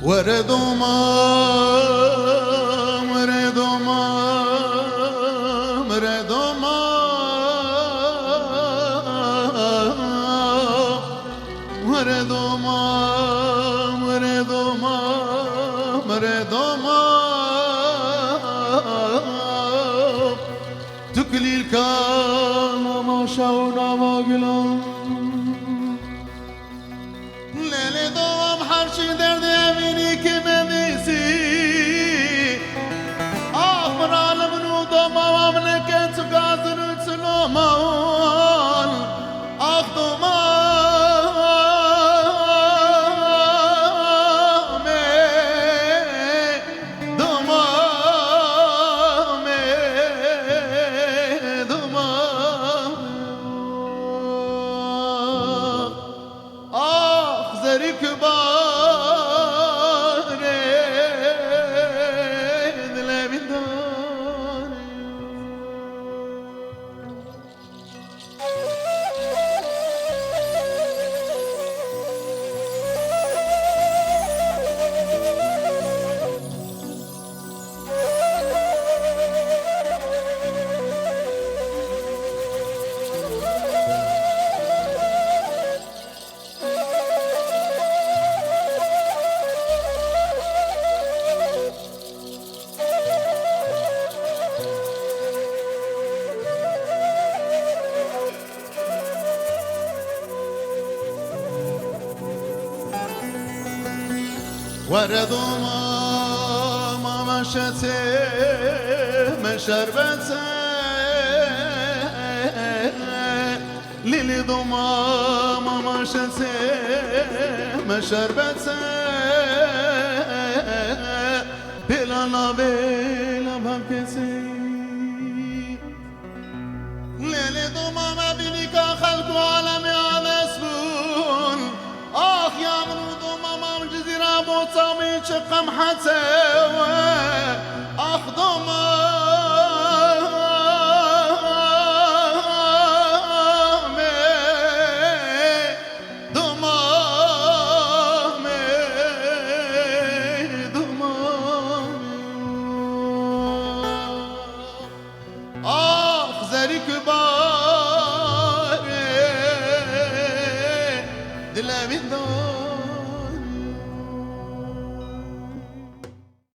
وردوما وردوما وردوما وردوما وردوما وردوما تكلي الكلام ما شاونا ما قلنا ليلي دوام حرشي درد يميني كمديسي آخر عالم نودوما وامنك انتو قادر تسلوما أخدوما وردوما ما مشتي مشربتي ليلي دوما ما مشتي مشربتي بلا لا بلا بكسي ليلي دوما ما بينك خلق عالمي على سبون آخ يا منو دوما ما جزيرة بوطامي شقم حتى أخ دوما